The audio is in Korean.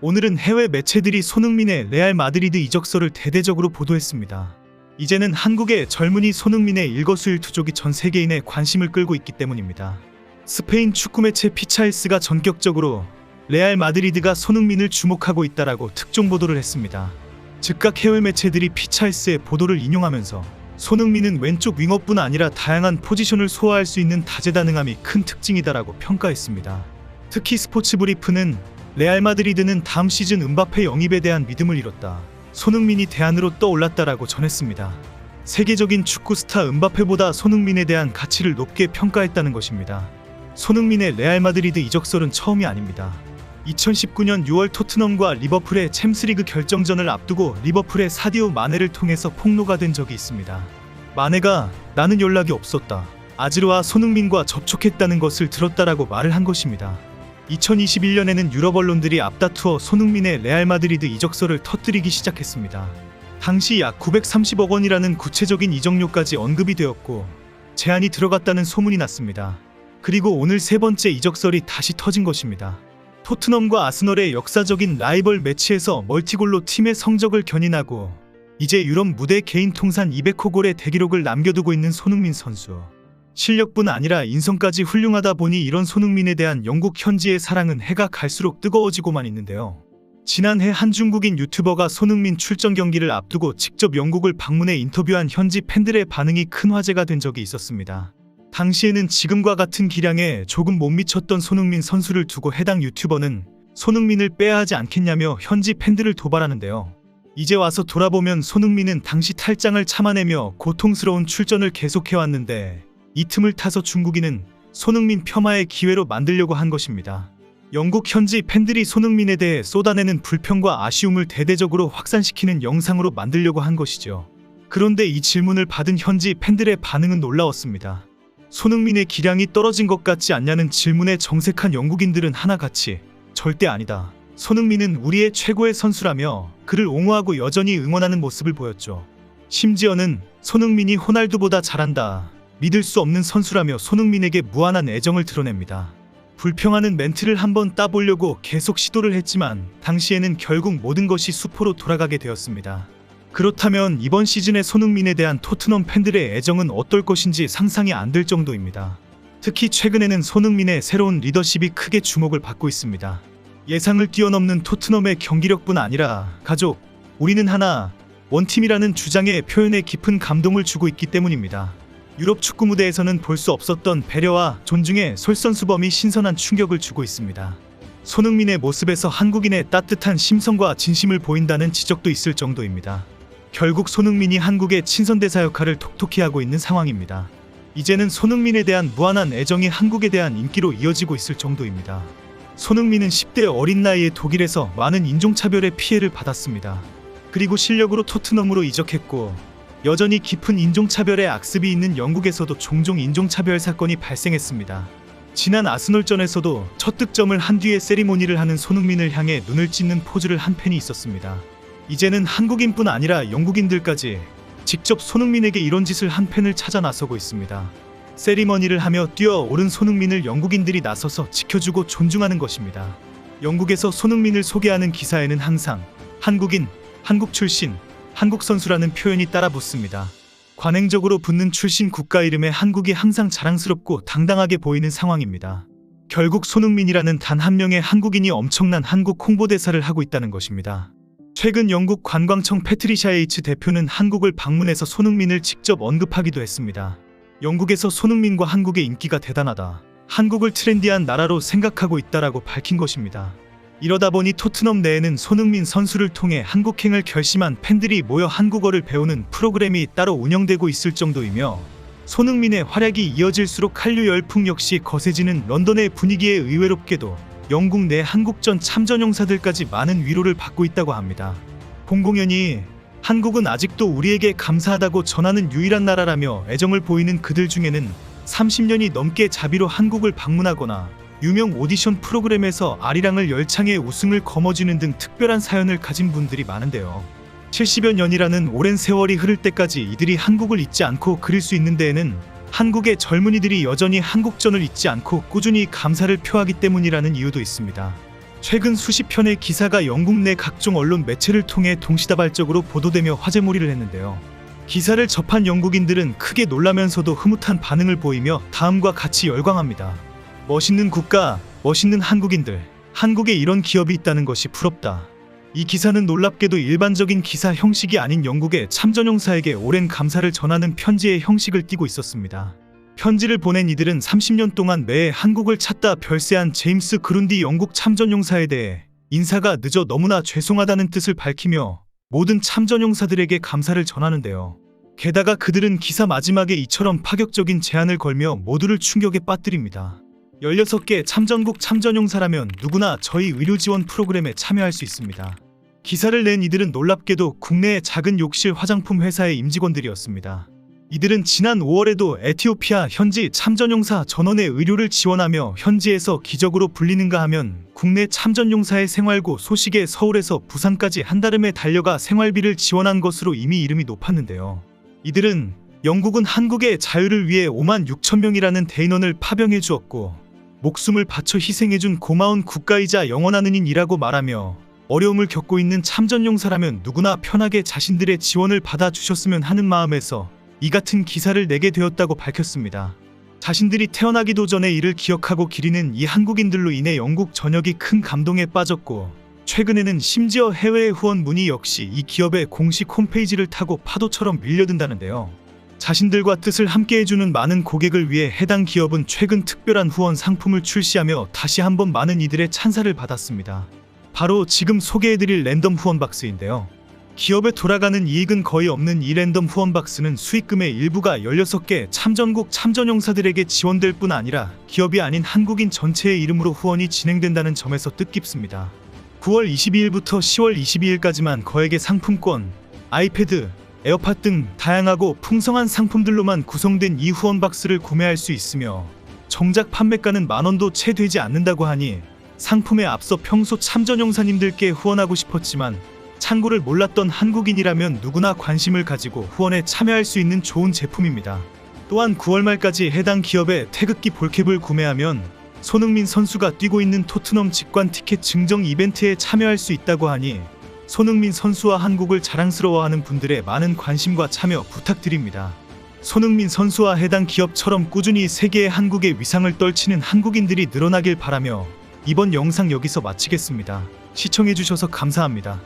오늘은 해외 매체들이 손흥민의 레알 마드리드 이적설을 대대적으로 보도했습니다. 이제는 한국의 젊은이 손흥민의 일거수일투족이 전 세계인의 관심을 끌고 있기 때문입니다. 스페인 축구 매체 피차일스가 전격적으로 레알 마드리드가 손흥민을 주목하고 있다라고 특종 보도를 했습니다. 즉각 해외 매체들이 피차일스의 보도를 인용하면서 손흥민은 왼쪽 윙어뿐 아니라 다양한 포지션을 소화할 수 있는 다재다능함이 큰 특징이다라고 평가했습니다. 특히 스포츠브리프는 레알 마드리드는 다음 시즌 음바페 영입에 대한 믿음을 잃었다. 손흥민이 대안으로 떠올랐다라고 전했습니다. 세계적인 축구 스타 음바페보다 손흥민에 대한 가치를 높게 평가했다는 것입니다. 손흥민의 레알 마드리드 이적설은 처음이 아닙니다. 2019년 6월 토트넘과 리버풀의 챔스리그 결정전을 앞두고 리버풀의 사디오 마네를 통해서 폭로가 된 적이 있습니다. 마네가 나는 연락이 없었다. 아즈르와 손흥민과 접촉했다는 것을 들었다라고 말을 한 것입니다. 2021년에는 유럽 언론들이 앞다투어 손흥민의 레알 마드리드 이적설을 터뜨리기 시작했습니다. 당시 약 930억 원이라는 구체적인 이적료까지 언급이 되었고 제안이 들어갔다는 소문이 났습니다. 그리고 오늘 세 번째 이적설이 다시 터진 것입니다. 토트넘과 아스널의 역사적인 라이벌 매치에서 멀티골로 팀의 성적을 견인하고 이제 유럽 무대 개인 통산 200호 골의 대기록을 남겨두고 있는 손흥민 선수. 실력뿐 아니라 인성까지 훌륭하다 보니 이런 손흥민에 대한 영국 현지의 사랑은 해가 갈수록 뜨거워지고만 있는데요. 지난해 한 중국인 유튜버가 손흥민 출전 경기를 앞두고 직접 영국을 방문해 인터뷰한 현지 팬들의 반응이 큰 화제가 된 적이 있었습니다. 당시에는 지금과 같은 기량에 조금 못 미쳤던 손흥민 선수를 두고 해당 유튜버는 손흥민을 빼야 하지 않겠냐며 현지 팬들을 도발하는데요. 이제 와서 돌아보면 손흥민은 당시 탈장을 참아내며 고통스러운 출전을 계속해왔는데 이 틈을 타서 중국인은 손흥민 폄하의 기회로 만들려고 한 것입니다. 영국 현지 팬들이 손흥민에 대해 쏟아내는 불평과 아쉬움을 대대적으로 확산시키는 영상으로 만들려고 한 것이죠. 그런데 이 질문을 받은 현지 팬들의 반응은 놀라웠습니다. 손흥민의 기량이 떨어진 것 같지 않냐는 질문에 정색한 영국인들은 하나같이 절대 아니다. 손흥민은 우리의 최고의 선수라며 그를 옹호하고 여전히 응원하는 모습을 보였죠. 심지어는 손흥민이 호날두보다 잘한다. 믿을 수 없는 선수라며 손흥민에게 무한한 애정을 드러냅니다. 불평하는 멘트를 한번 따보려고 계속 시도를 했지만 당시에는 결국 모든 것이 수포로 돌아가게 되었습니다. 그렇다면 이번 시즌의 손흥민에 대한 토트넘 팬들의 애정은 어떨 것인지 상상이 안 될 정도입니다. 특히 최근에는 손흥민의 새로운 리더십이 크게 주목을 받고 있습니다. 예상을 뛰어넘는 토트넘의 경기력뿐 아니라 가족, 우리는 하나, 원팀이라는 주장의 표현에 깊은 감동을 주고 있기 때문입니다. 유럽 축구 무대에서는 볼 수 없었던 배려와 존중의 솔선수범이 신선한 충격을 주고 있습니다. 손흥민의 모습에서 한국인의 따뜻한 심성과 진심을 보인다는 지적도 있을 정도입니다. 결국 손흥민이 한국의 친선대사 역할을 톡톡히 하고 있는 상황입니다. 이제는 손흥민에 대한 무한한 애정이 한국에 대한 인기로 이어지고 있을 정도입니다. 손흥민은 10대 어린 나이에 독일에서 많은 인종차별의 피해를 받았습니다. 그리고 실력으로 토트넘으로 이적했고 여전히 깊은 인종차별의 악습이 있는 영국에서도 종종 인종차별 사건이 발생했습니다. 지난 아스널전에서도 첫 득점을 한 뒤에 세리머니를 하는 손흥민을 향해 눈을 찢는 포즈를 한 팬이 있었습니다. 이제는 한국인뿐 아니라 영국인들까지 직접 손흥민에게 이런 짓을 한 팬을 찾아 나서고 있습니다. 세리머니를 하며 뛰어오른 손흥민을 영국인들이 나서서 지켜주고 존중하는 것입니다. 영국에서 손흥민을 소개하는 기사에는 항상 한국인, 한국 출신, 한국 선수라는 표현이 따라 붙습니다. 관행적으로 붙는 출신 국가 이름에 한국이 항상 자랑스럽고 당당하게 보이는 상황입니다. 결국 손흥민이라는 단 한 명의 한국인이 엄청난 한국 홍보대사를 하고 있다는 것입니다. 최근 영국 관광청 패트리샤 H 대표는 한국을 방문해서 손흥민을 직접 언급하기도 했습니다. 영국에서 손흥민과 한국의 인기가 대단하다. 한국을 트렌디한 나라로 생각하고 있다라고 밝힌 것입니다. 이러다 보니 토트넘 내에는 손흥민 선수를 통해 한국행을 결심한 팬들이 모여 한국어를 배우는 프로그램이 따로 운영되고 있을 정도이며 손흥민의 활약이 이어질수록 한류 열풍 역시 거세지는 런던의 분위기에 의외롭게도 영국 내 한국전 참전용사들까지 많은 위로를 받고 있다고 합니다. 공공연히 한국은 아직도 우리에게 감사하다고 전하는 유일한 나라라며 애정을 보이는 그들 중에는 30년이 넘게 자비로 한국을 방문하거나 유명 오디션 프로그램에서 아리랑을 열창해 우승을 거머쥐는 등 특별한 사연을 가진 분들이 많은데요. 70여 년이라는 오랜 세월이 흐를 때까지 이들이 한국을 잊지 않고 그릴 수 있는 데에는 한국의 젊은이들이 여전히 한국전을 잊지 않고 꾸준히 감사를 표하기 때문이라는 이유도 있습니다. 최근 수십 편의 기사가 영국 내 각종 언론 매체를 통해 동시다발적으로 보도되며 화제몰이를 했는데요. 기사를 접한 영국인들은 크게 놀라면서도 흐뭇한 반응을 보이며 다음과 같이 열광합니다. 멋있는 국가, 멋있는 한국인들, 한국에 이런 기업이 있다는 것이 부럽다. 이 기사는 놀랍게도 일반적인 기사 형식이 아닌 영국의 참전용사에게 오랜 감사를 전하는 편지의 형식을 띠고 있었습니다. 편지를 보낸 이들은 30년 동안 매해 한국을 찾다 별세한 제임스 그룬디 영국 참전용사에 대해 인사가 늦어 너무나 죄송하다는 뜻을 밝히며 모든 참전용사들에게 감사를 전하는데요. 게다가 그들은 기사 마지막에 이처럼 파격적인 제안을 걸며 모두를 충격에 빠뜨립니다. 16개 참전국 참전용사라면 누구나 저희 의료지원 프로그램에 참여할 수 있습니다. 기사를 낸 이들은 놀랍게도 국내의 작은 욕실 화장품 회사의 임직원들이었습니다. 이들은 지난 5월에도 에티오피아 현지 참전용사 전원의 의료를 지원하며 현지에서 기적으로 불리는가 하면 국내 참전용사의 생활고 소식에 서울에서 부산까지 한달음에 달려가 생활비를 지원한 것으로 이미 이름이 높았는데요. 이들은 영국은 한국의 자유를 위해 5만 6천 명이라는 대인원을 파병해 주었고 목숨을 바쳐 희생해준 고마운 국가이자 영원한 은인이라고 말하며 어려움을 겪고 있는 참전용사라면 누구나 편하게 자신들의 지원을 받아주셨으면 하는 마음에서 이 같은 기사를 내게 되었다고 밝혔습니다. 자신들이 태어나기도 전에 이를 기억하고 기리는 이 한국인들로 인해 영국 전역이 큰 감동에 빠졌고 최근에는 심지어 해외의 후원 문의 역시 이 기업의 공식 홈페이지를 타고 파도처럼 밀려든다는데요. 자신들과 뜻을 함께해주는 많은 고객을 위해 해당 기업은 최근 특별한 후원 상품을 출시하며 다시 한번 많은 이들의 찬사를 받았습니다. 바로 지금 소개해드릴 랜덤 후원 박스인데요. 기업에 돌아가는 이익은 거의 없는 이 랜덤 후원 박스는 수익금의 일부가 16개 참전국 참전용사들에게 지원될 뿐 아니라 기업이 아닌 한국인 전체의 이름으로 후원이 진행된다는 점에서 뜻깊습니다. 9월 22일부터 10월 22일까지만 거액의 상품권, 아이패드, 에어팟 등 다양하고 풍성한 상품들로만 구성된 이 후원 박스를 구매할 수 있으며 정작 판매가는 만원도 채 되지 않는다고 하니 상품에 앞서 평소 참전용사님들께 후원하고 싶었지만 창고를 몰랐던 한국인이라면 누구나 관심을 가지고 후원에 참여할 수 있는 좋은 제품입니다. 또한 9월 말까지 해당 기업의 태극기 볼캡을 구매하면 손흥민 선수가 뛰고 있는 토트넘 직관 티켓 증정 이벤트에 참여할 수 있다고 하니 손흥민 선수와 한국을 자랑스러워하는 분들의 많은 관심과 참여 부탁드립니다. 손흥민 선수와 해당 기업처럼 꾸준히 세계의 한국의 위상을 떨치는 한국인들이 늘어나길 바라며 이번 영상 여기서 마치겠습니다. 시청해주셔서 감사합니다.